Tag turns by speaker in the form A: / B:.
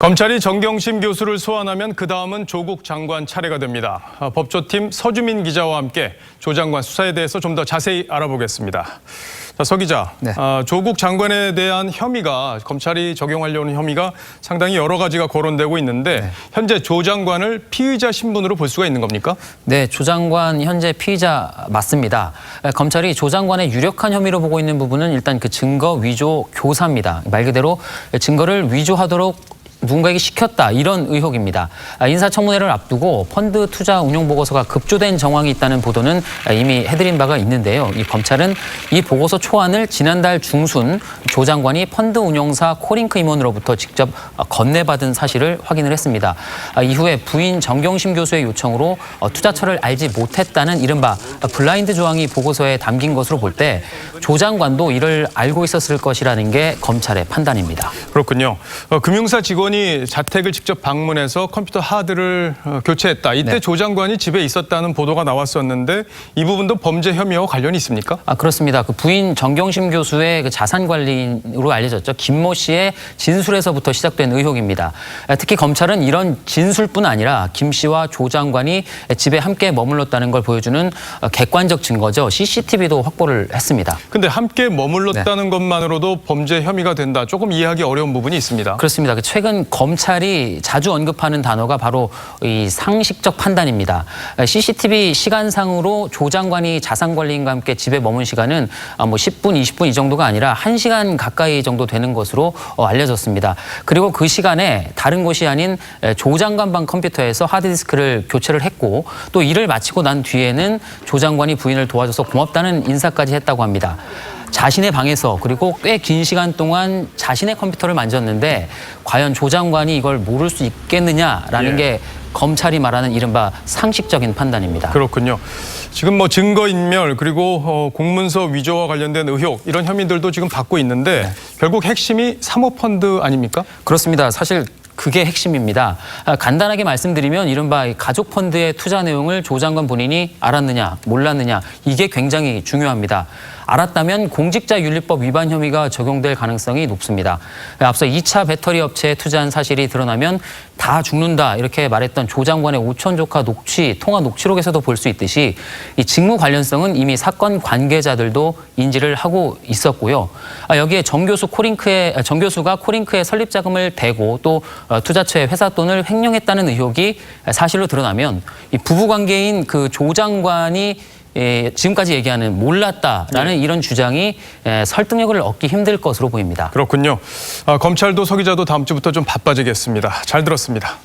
A: 검찰이 정경심 교수를 소환하면 그 다음은 조국 장관 차례가 됩니다. 법조팀 서주민 기자와 함께 조 장관 수사에 대해서 좀 더 자세히 알아보겠습니다. 자, 서 기자,
B: 네.
A: 조국 장관에 대한 혐의가 검찰이 적용하려는 혐의가 상당히 여러 가지가 거론되고 있는데 현재 조 장관을 피의자 신분으로 볼 수가 있는 겁니까?
B: 네, 조 장관 현재 피의자 맞습니다. 검찰이 조 장관의 유력한 혐의로 보고 있는 부분은 일단 그 증거 위조 교사입니다. 말 그대로 증거를 위조하도록 누군가에게 시켰다 이런 의혹입니다. 인사청문회를 앞두고 펀드 투자 운용 보고서가 급조된 정황이 있다는 보도는 이미 해드린 바가 있는데요. 이 검찰은 이 보고서 초안을 지난달 중순 조 장관이 펀드 운용사 코링크 임원으로부터 직접 건네받은 사실을 확인을 했습니다. 이후에 부인 정경심 교수의 요청으로 투자처를 알지 못했다는 이른바 블라인드 조항이 보고서에 담긴 것으로 볼 때 조 장관도 이를 알고 있었을 것이라는 게 검찰의 판단입니다.
A: 그렇군요. 금융사 직원이 자택을 직접 방문해서 컴퓨터 하드를 교체했다. 이때
B: 네.
A: 조 장관이 집에 있었다는 보도가 나왔었는데 이 부분도 범죄 혐의와 관련이 있습니까?
B: 그렇습니다. 그 부인 정경심 교수의 그 자산 관리인으로 알려졌죠. 김모 씨의 진술에서부터 시작된 의혹입니다. 특히 검찰은 이런 진술뿐 아니라 김 씨와 조 장관이 집에 함께 머물렀다는 걸 보여주는 객관적 증거죠. CCTV도 확보를 했습니다.
A: 근데 함께 머물렀다는 것만으로도 범죄 혐의가 된다. 조금 이해하기 어려운 부분이 있습니다.
B: 그렇습니다. 최근 검찰이 자주 언급하는 단어가 바로 이 상식적 판단입니다. CCTV 시간상으로 조 장관이 자산관리인과 함께 집에 머문 시간은 10분, 20분 이 정도가 아니라 1시간 가까이 정도 되는 것으로 알려졌습니다. 그리고 그 시간에 다른 곳이 아닌 조 장관 방 컴퓨터에서 하드디스크를 교체를 했고 또 일을 마치고 난 뒤에는 조 장관이 부인을 도와줘서 고맙다는 인사까지 했다고 합니다. 자신의 방에서 그리고 꽤 긴 시간 동안 자신의 컴퓨터를 만졌는데 과연 조 장관이 이걸 모를 수 있겠느냐라는 게 검찰이 말하는 이른바 상식적인 판단입니다.
A: 그렇군요. 지금 증거인멸 그리고 공문서 위조와 관련된 의혹 이런 혐의들도 지금 받고 있는데 결국 핵심이 사모펀드 아닙니까?
B: 그렇습니다. 사실 그게 핵심입니다. 간단하게 말씀드리면 이른바 가족 펀드의 투자 내용을 조 장관 본인이 알았느냐 몰랐느냐 이게 굉장히 중요합니다. 알았다면 공직자윤리법 위반 혐의가 적용될 가능성이 높습니다. 앞서 2차 배터리 업체에 투자한 사실이 드러나면 다 죽는다 이렇게 말했던 조 장관의 오촌 조카 통화 녹취록에서도 볼 수 있듯이 이 직무 관련성은 이미 사건 관계자들도 인지를 하고 있었고요. 여기에 정 교수가 코링크의 설립 자금을 대고 또 투자처의 회사 돈을 횡령했다는 의혹이 사실로 드러나면 이 부부 관계인 그 조 장관이 지금까지 얘기하는 몰랐다라는 이런 주장이 설득력을 얻기 힘들 것으로 보입니다.
A: 그렇군요. 검찰도 서 기자도 다음 주부터 좀 바빠지겠습니다. 잘 들었습니다.